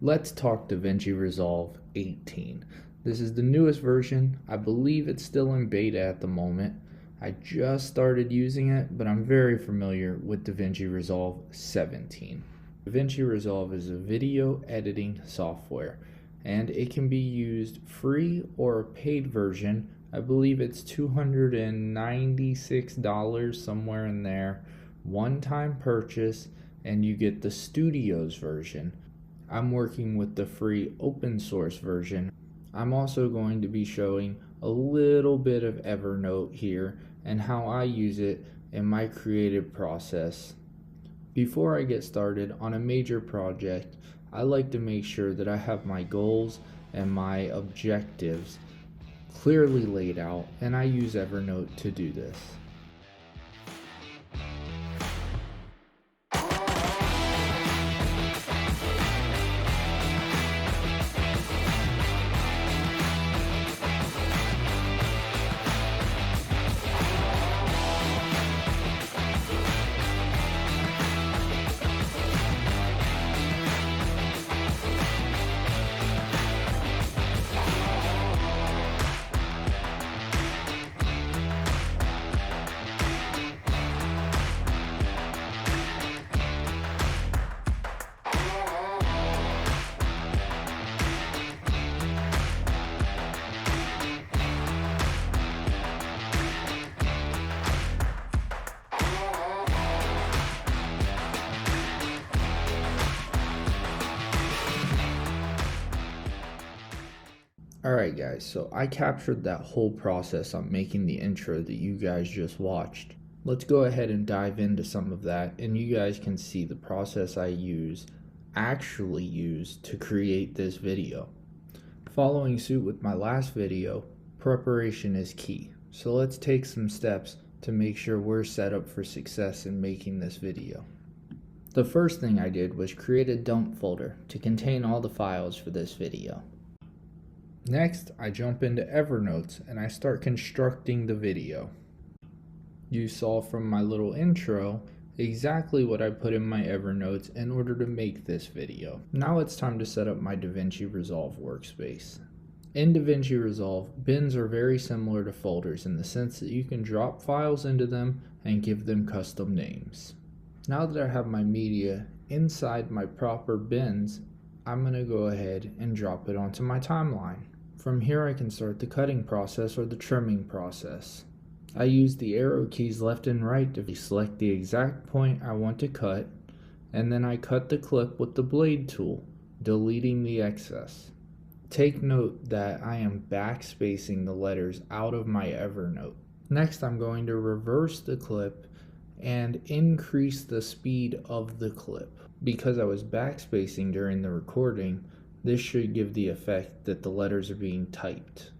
Let's talk Davinci Resolve 18. This is the newest version. I believe it's still in beta at the moment. I just started using it, but I'm very familiar with Davinci Resolve 17. Davinci Resolve is a video editing software, and it can be used free or a paid version. I believe it's $296, somewhere in there, one-time purchase, and you get the Studios version. I'm working with the free open source version. I'm also going to be showing a little bit of Evernote here and how I use it in my creative process. Before I get started on a major project, I like to make sure that I have my goals and my objectives clearly laid out, and I use Evernote to do this. Alright guys, so I captured that whole process on making the intro that you guys just watched. Let's go ahead and dive into some of that, and you guys can see the process I actually use to create this video. Following suit with my last video, preparation is key. So let's take some steps to make sure we're set up for success in making this video. The first thing I did was create a dump folder to contain all the files for this video. Next, I jump into Evernote and I start constructing the video. You saw from my little intro exactly what I put in my Evernote in order to make this video. Now it's time to set up my Davinci Resolve workspace. In Davinci Resolve, bins are very similar to folders in the sense that you can drop files into them and give them custom names. Now that I have my media inside my proper bins, I'm going to go ahead and drop it onto my timeline. From here I can start the cutting process or the trimming process. I use the arrow keys left and right to select the exact point I want to cut, and then I cut the clip with the blade tool, deleting the excess. Take note that I am backspacing the letters out of my Evernote. Next I'm going to reverse the clip and increase the speed of the clip. Because I was backspacing during the recording, this should give the effect that the letters are being typed.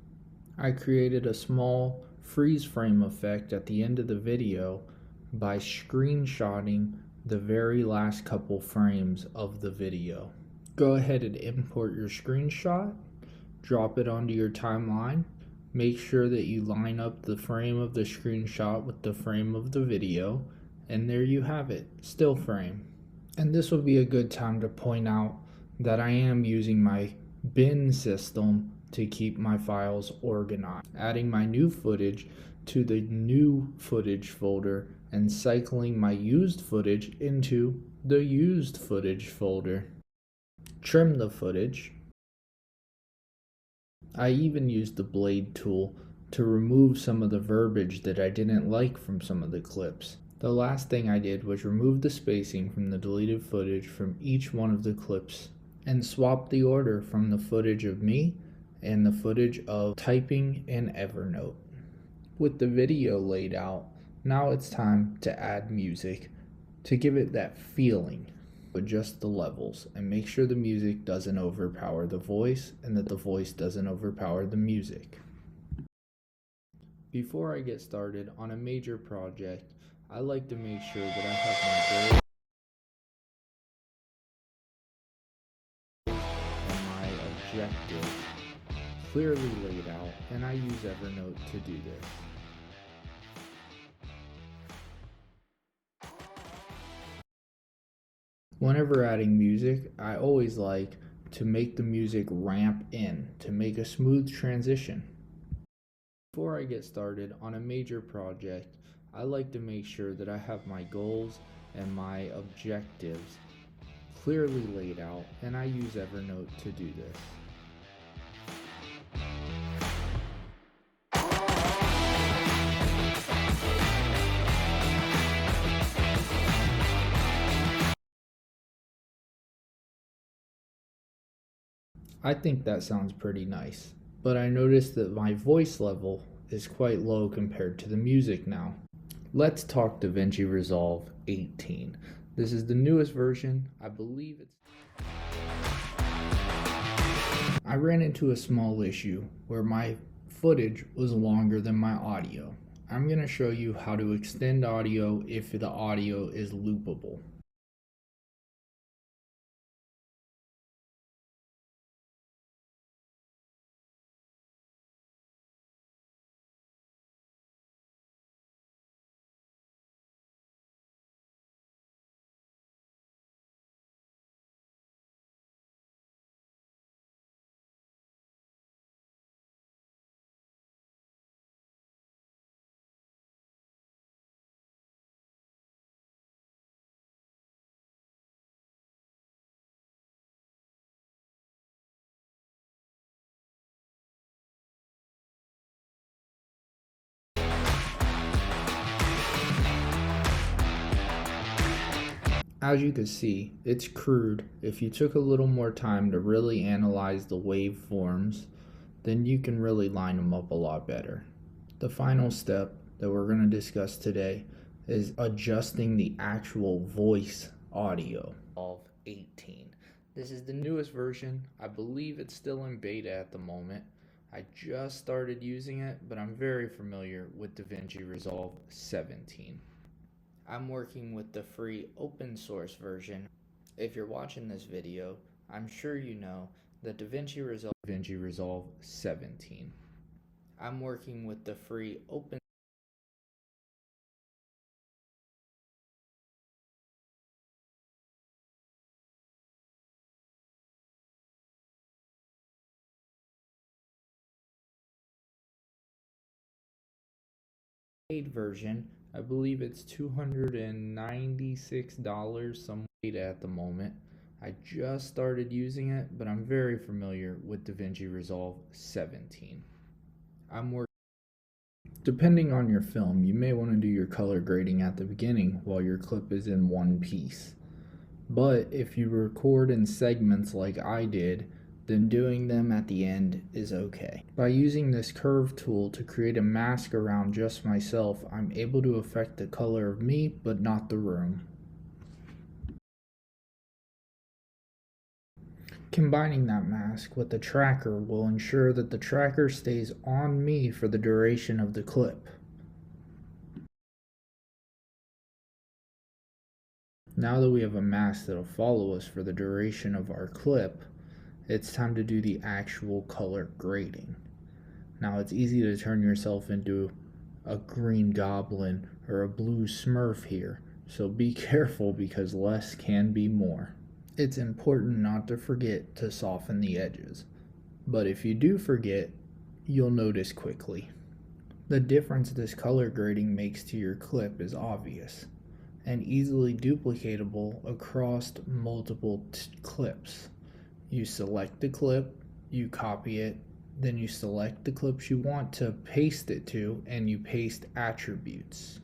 I created a small freeze frame effect at the end of the video by screenshotting the very last couple frames of the video. Go ahead and import your screenshot, drop it onto your timeline, make sure that you line up the frame of the screenshot with the frame of the video, and there you have it, still frame. And this will be a good time to point out that I am using my bin system to keep my files organized, adding my new footage to the new footage folder and cycling my used footage into the used footage folder. Trim the footage. I even used the blade tool to remove some of the verbiage that I didn't like from some of the clips. The last thing I did was remove the spacing from the deleted footage from each one of the clips and swap the order from the footage of me and the footage of typing in Evernote. With the video laid out, now it's time to add music to give it that feeling. Adjust the levels and make sure the music doesn't overpower the voice and that the voice doesn't overpower the music. Before I get started on a major project, I like to make sure that I have my goals and my objectives clearly laid out, and I use Evernote to do this. Whenever adding music, I always like to make the music ramp in, to make a smooth transition. Before I get started on a major project, I like to make sure that I have my goals and my objectives clearly laid out, and I use Evernote to do this. I think that sounds pretty nice, but I noticed that my voice level is quite low compared to the music now. Let's talk Davinci Resolve 18. This is the newest version. I believe it's... I ran into a small issue where my footage was longer than my audio. I'm going to show you how to extend audio if the audio is loopable. As you can see, it's crude. If you took a little more time to really analyze the waveforms, then you can really line them up a lot better. The final step that we're going to discuss today is adjusting the actual voice audio of 18. This is the newest version. I believe it's still in beta at the moment. I just started using it, but I'm very familiar with Davinci Resolve 17. I'm working with the free open source version. If you're watching this video, I'm sure you know that Davinci Resolve 17. I'm working with the free open paid version. I believe it's $296 some beta at the moment. I just started using it, but I'm very familiar with Davinci Resolve 17. Depending on your film, you may want to do your color grading at the beginning while your clip is in one piece. But if you record in segments like I did, then doing them at the end is okay. By using this curve tool to create a mask around just myself, I'm able to affect the color of me, but not the room. Combining that mask with the tracker will ensure that the tracker stays on me for the duration of the clip. Now that we have a mask that'll follow us for the duration of our clip, it's time to do the actual color grading. Now it's easy to turn yourself into a green goblin or a blue smurf here, so be careful because less can be more. It's important not to forget to soften the edges, but if you do forget, you'll notice quickly. The difference this color grading makes to your clip is obvious and easily duplicatable across multiple clips. You select the clip, you copy it, then you select the clips you want to paste it to, and you paste attributes.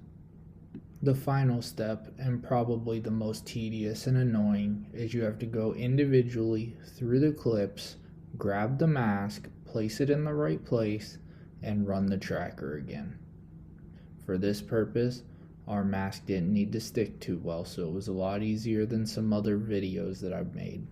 The final step, and probably the most tedious and annoying, is you have to go individually through the clips, grab the mask, place it in the right place, and run the tracker again. For this purpose, our mask didn't need to stick too well, so it was a lot easier than some other videos that I've made.